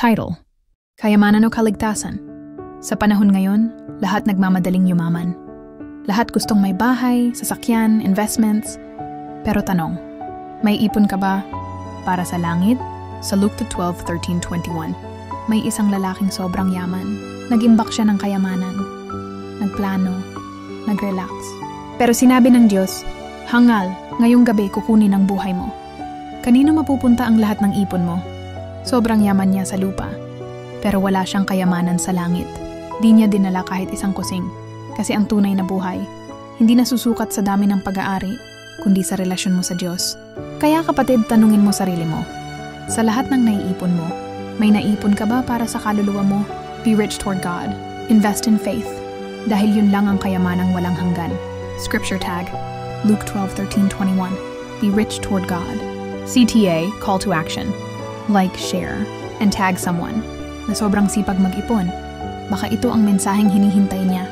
Title: Kayamanan o Kaligtasan. Sa panahon ngayon, lahat nagmamadaling yumaman. Lahat gustong may bahay, sasakyan, investments. Pero tanong, may ipon ka ba para sa langit? Sa Luke 12:13-21, may isang lalaking sobrang yaman. Nag-imbak siya ng kayamanan. Nagplano, nag-relax. Pero sinabi ng Diyos, hangal, ngayong gabi kukunin ang buhay mo. Kanino mapupunta ang lahat ng ipon mo? Sobrang yaman niya sa lupa. Pero wala siyang kayamanan sa langit. Di niya dinala kahit isang kusing. Kasi ang tunay na buhay, hindi nasusukat sa dami ng pag-aari, kundi sa relasyon mo sa Diyos. Kaya kapatid, tanungin mo sarili mo. Sa lahat ng naiipon mo, may naipon ka ba para sa kaluluwa mo? Be rich toward God. Invest in faith. Dahil yun lang ang kayamanang walang hanggan. Scripture tag, Luke 12:13-21. Be rich toward God. CTA, call to action. Like, share, and tag someone na sobrang sipag mag-ipon. Baka ito ang mensaheng hinihintay niya.